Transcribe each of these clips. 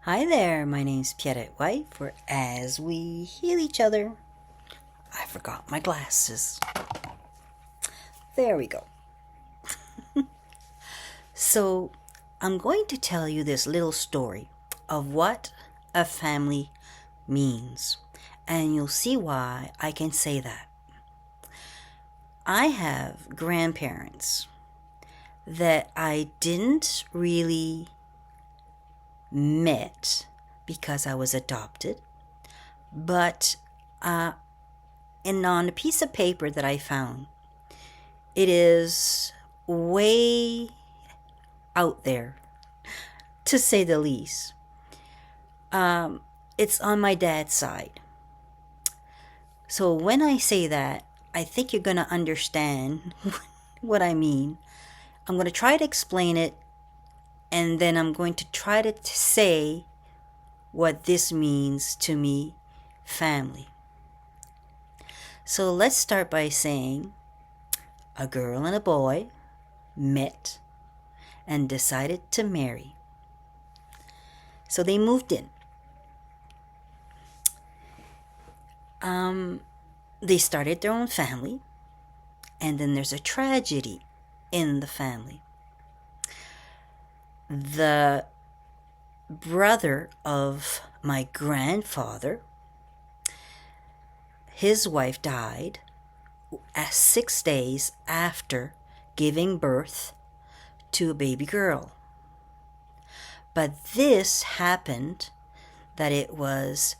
Hi there, my name's Pierrette White for As We Heal Each Other. I forgot my glasses. There we go. So, I'm going to tell you this little story of what a family means, and you'll see why I can say that. I have grandparents that I didn't really met because I was adopted, but and on a piece of paper that I found, it is way out there, to say the least. It's on my dad's side. So when I say that, I think you're going to understand what I mean. I'm going to try to explain it, and then I'm going to try to say what this means to me, family. So let's start by saying a girl and a boy met and decided to marry. So they moved in. They started their own family, and then there's a tragedy in the family. The brother of my grandfather, his wife died 6 days after giving birth to a baby girl. But this happened that it was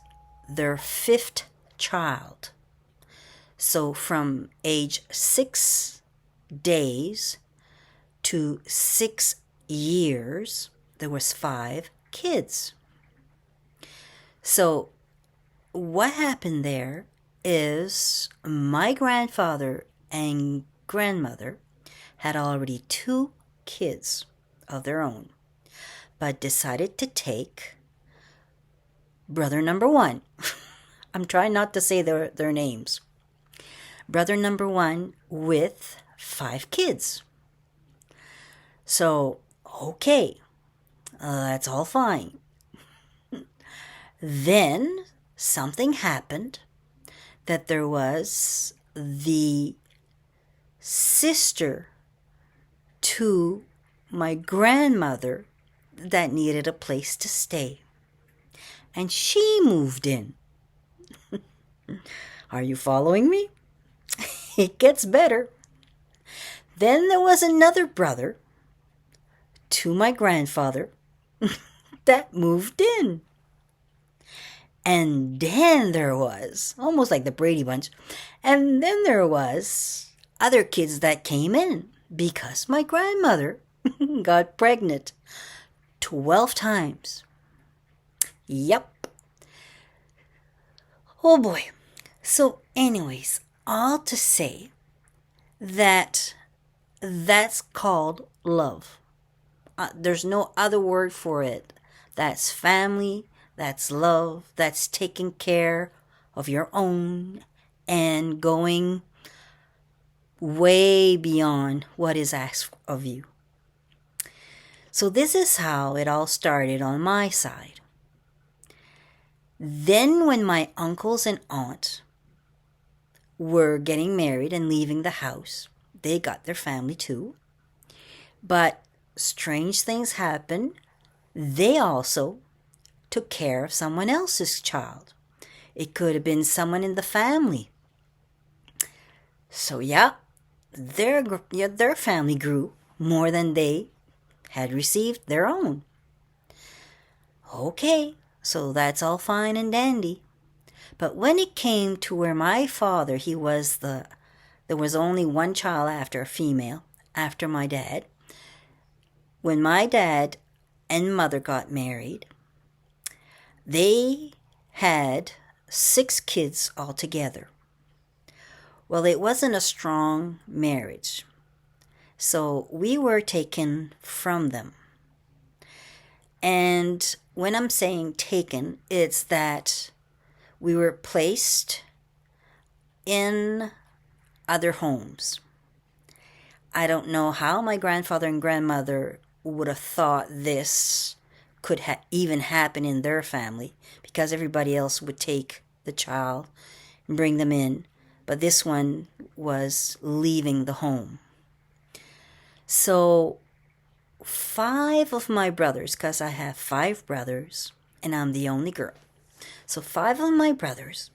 their fifth child. So from age 6 days to 6 years, there was 5 kids. So what happened there is my grandfather and grandmother had already 2 kids of their own, but decided to take brother number 1. I'm trying not to say their names. Brother number 1 with 5 kids. So, okay, that's all fine. Then something happened that there was the sister to my grandmother that needed a place to stay. And she moved in. Are you following me? It gets better. Then there was another brother to my grandfather that moved in. And then there was, almost like the Brady Bunch, and then there was other kids that came in because my grandmother got pregnant 12 times. Yep. Oh boy. So anyways, all to say that that's called love. There's no other word for it. That's family, that's love, that's taking care of your own and going way beyond what is asked of you. So this is how it all started on my side. Then when my uncles and aunt were getting married and leaving the house, they got their family too. But strange things happened. They also took care of someone else's child. It could have been someone in the family. So yeah, their family grew more than they had received their own. Okay, so that's all fine and dandy. But when it came to where my father, there was only one child after a female, after my dad. When my dad and mother got married, they had 6 kids altogether. Well, it wasn't a strong marriage, so we were taken from them. And when I'm saying taken, it's that we were placed in other homes. I don't know how my grandfather and grandmother would have thought this could even happen in their family, because everybody else would take the child and bring them in. But this one was leaving the home. So 5 of my brothers, because I have 5 brothers and I'm the only girl. So 5 of my brothers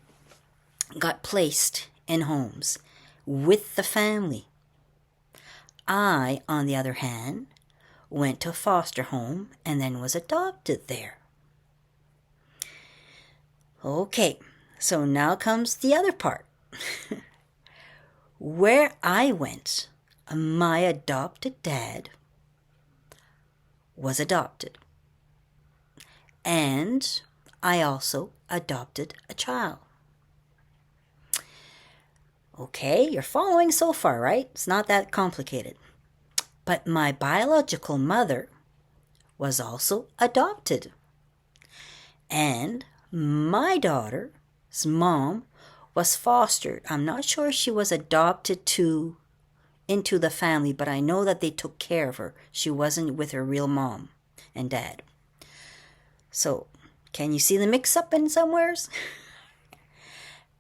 got placed in homes with the family. I, on the other hand, went to a foster home and then was adopted there. Okay, so now comes the other part. Where I went, my adopted dad was adopted. And I also adopted a child. Okay, you're following so far, right? It's not that complicated. But my biological mother was also adopted. And my daughter's mom was fostered. I'm not sure she was adopted into the family, but I know that they took care of her. She wasn't with her real mom and dad. So, can you see the mix-up in somewheres?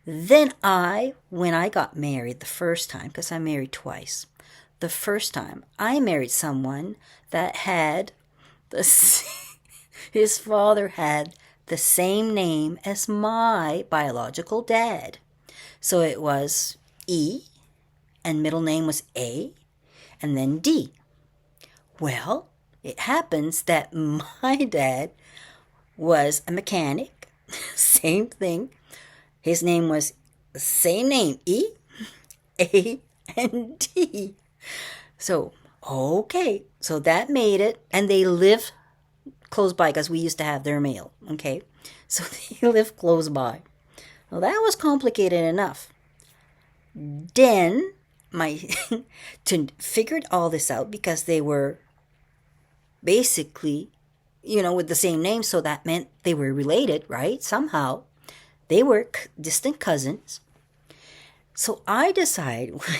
Then when I got married the first time, because I married twice, the first time I married someone that had his father had the same name as my biological dad. So it was E, and middle name was A, and then D. Well, it happens that my dad was a mechanic. Same thing. His name was the same name, E, A, and D. So, okay. So that made it. And they live close by because we used to have their mail. Okay. So they live close by. Well, that was complicated enough. Then, to figure all this out, because they were basically, with the same name. So that meant they were related, right? Somehow. They were distant cousins. So I decided when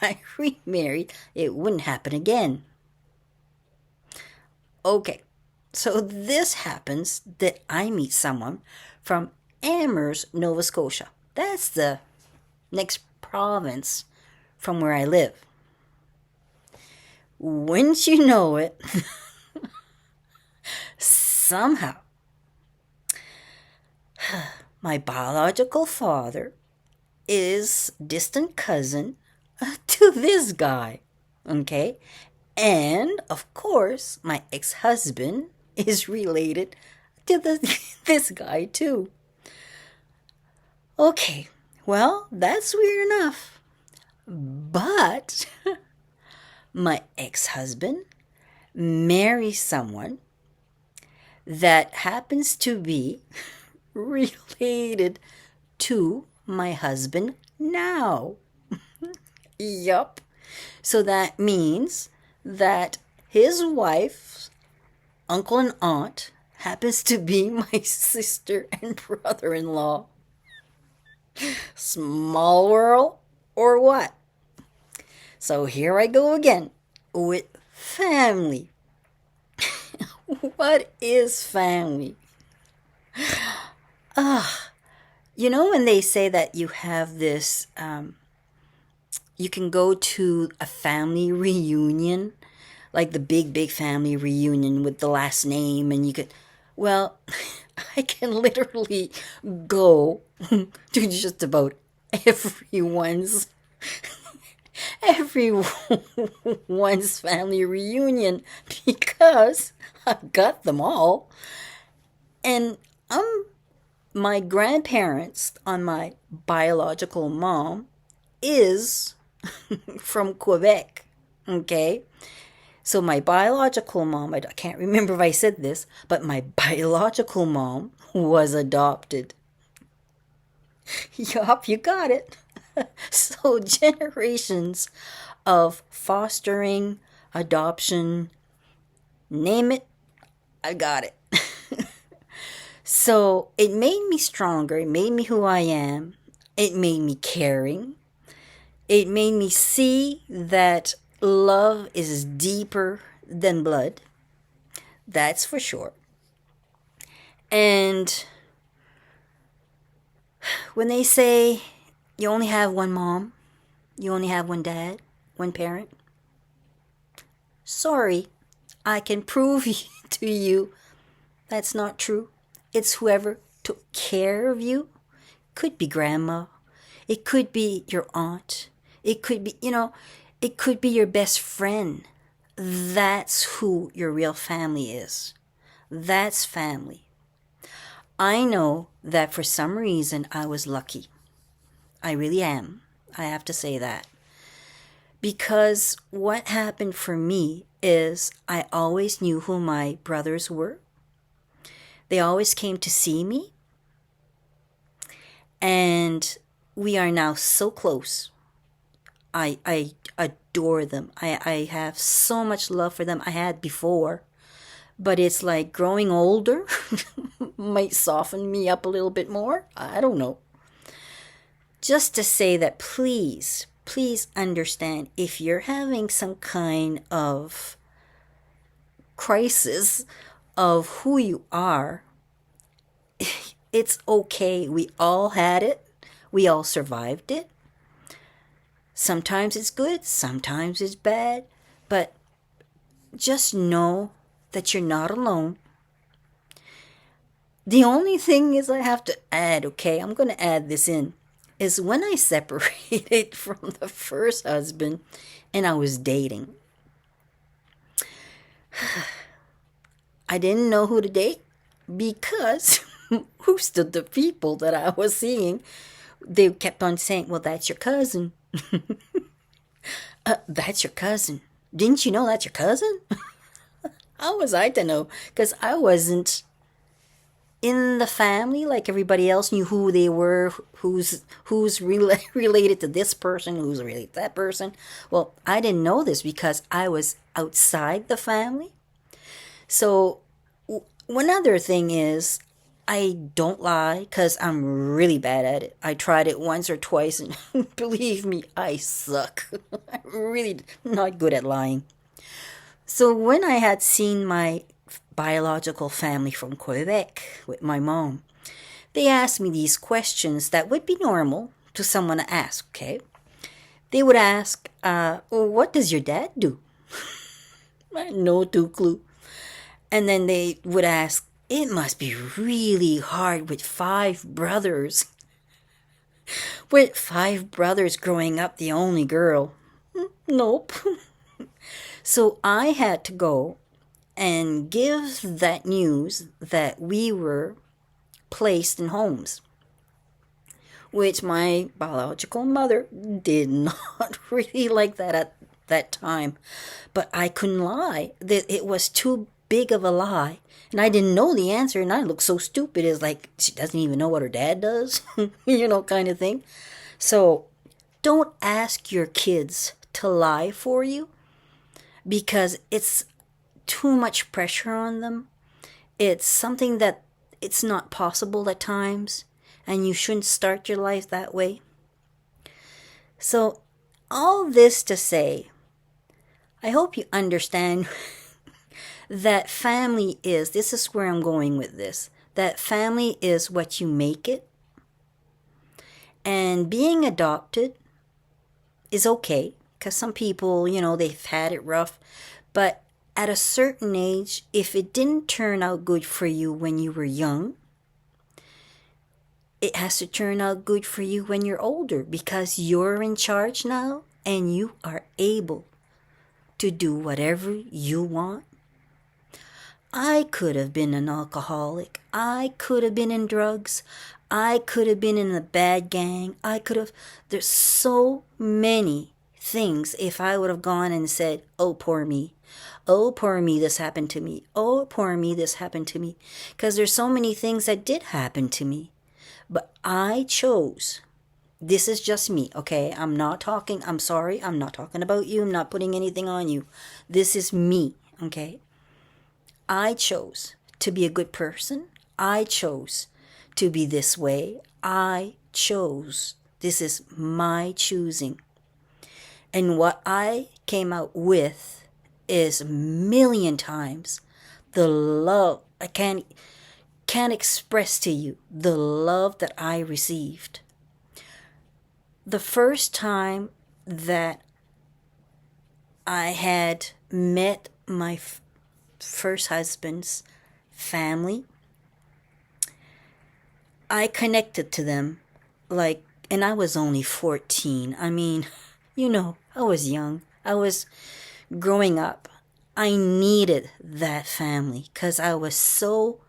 I remarried, it wouldn't happen again. Okay, so this happens that I meet someone from Amherst, Nova Scotia. That's the next province from where I live. Wouldn't you know it, somehow, my biological father is distant cousin to this guy, okay? And, of course, my ex-husband is related to this guy, too. Okay, well, that's weird enough. But my ex-husband marries someone that happens to be related to my husband now. Yup. So that means that his wife's uncle and aunt happens to be my sister and brother-in-law. Small world or what? So here I go again with family. What is family? When they say that you have this, you can go to a family reunion, like the big family reunion with the last name, and you could, well, I can literally go to just about everyone's family reunion because I've got them all. And my grandparents on my biological mom is from Quebec, okay? So my biological mom, I can't remember if I said this, but my biological mom was adopted. Yup, you got it. So generations of fostering, adoption, name it, I got it. So it made me stronger. It made me who I am. It made me caring. It made me see that love is deeper than blood. That's for sure. And when they say you only have one mom, you only have one dad, one parent, sorry, I can prove to you that's not true. It's whoever took care of you. Could be grandma. It could be your aunt. It could be, it could be your best friend. That's who your real family is. That's family. I know that for some reason I was lucky. I really am. I have to say that. Because what happened for me is I always knew who my brothers were. They always came to see me. And we are now so close. I adore them. I have so much love for them I had before. But it's like growing older might soften me up a little bit more. I don't know. Just to say that please understand if you're having some kind of crisis of who you are, it's okay. We all had it. We all survived it. Sometimes it's good, sometimes it's bad, but just know that you're not alone. The only thing is I have to add, okay, I'm going to add this in, is when I separated from the first husband and I was dating, I didn't know who to date because who's the people that I was seeing, they kept on saying, well, that's your cousin. That's your cousin. Didn't you know that's your cousin? How was I to know? Because I wasn't in the family like everybody else knew who they were, who's related to this person, who's related to that person. Well, I didn't know this because I was outside the family. So one other thing is I don't lie because I'm really bad at it. I tried it once or twice and believe me, I suck. I'm really not good at lying. So when I had seen my biological family from Quebec with my mom, they asked me these questions that would be normal to someone to ask, okay? They would ask, well, what does your dad do? I had no clue. And then they would ask, it must be really hard with 5 brothers. With 5 brothers growing up, the only girl. Nope. So I had to go and give that news that we were placed in homes, which my biological mother did not really like that at that time. But I couldn't lie. It was too big of a lie. And I didn't know the answer, and I looked so stupid. It's like she doesn't even know what her dad does, kind of thing. So don't ask your kids to lie for you because it's too much pressure on them. It's something that it's not possible at times, and you shouldn't start your life that way. So all this to say, I hope you understand that family is, this is where I'm going with this, that family is what you make it. And being adopted is okay, because some people, they've had it rough. But at a certain age, if it didn't turn out good for you when you were young, it has to turn out good for you when you're older, because you're in charge now and you are able to do whatever you want. I could have been an alcoholic. I could have been in drugs. I could have been in a bad gang. There's so many things if I would have gone and said, oh, poor me. Oh, poor me, this happened to me. Oh, poor me, this happened to me. Because there's so many things that did happen to me. But I chose. This is just me, okay? I'm sorry, I'm not talking about you. I'm not putting anything on you. This is me, okay? I chose to be a good person. I chose to be this way. I chose. This is my choosing. And what I came out with is a million times the love. can't express to you the love that I received. The first time that I had met my first husband's family, I connected to them like, and I was only 14. I mean, I was young. I was growing up. I needed that family because there were so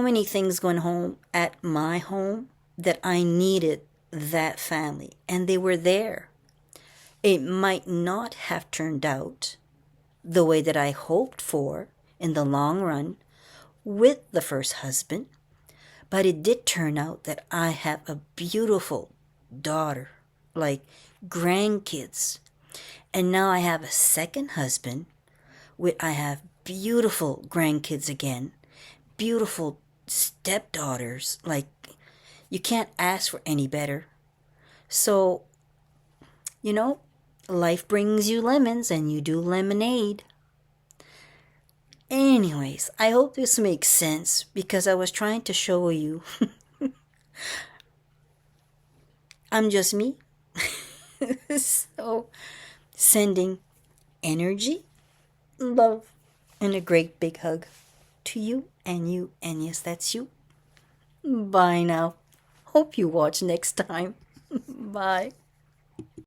many things going home at my home that I needed that family. And they were there. It might not have turned out the way that I hoped for in the long run with the first husband, but it did turn out that I have a beautiful daughter, like grandkids. And now I have a second husband I have beautiful grandkids again, beautiful stepdaughters. Like, you can't ask for any better. So, life brings you lemons and you do lemonade. Anyways, I hope this makes sense because I was trying to show you I'm just me. So, sending energy, love, and a great big hug to you, and yes, that's you. Bye now. Hope you watch next time. Bye.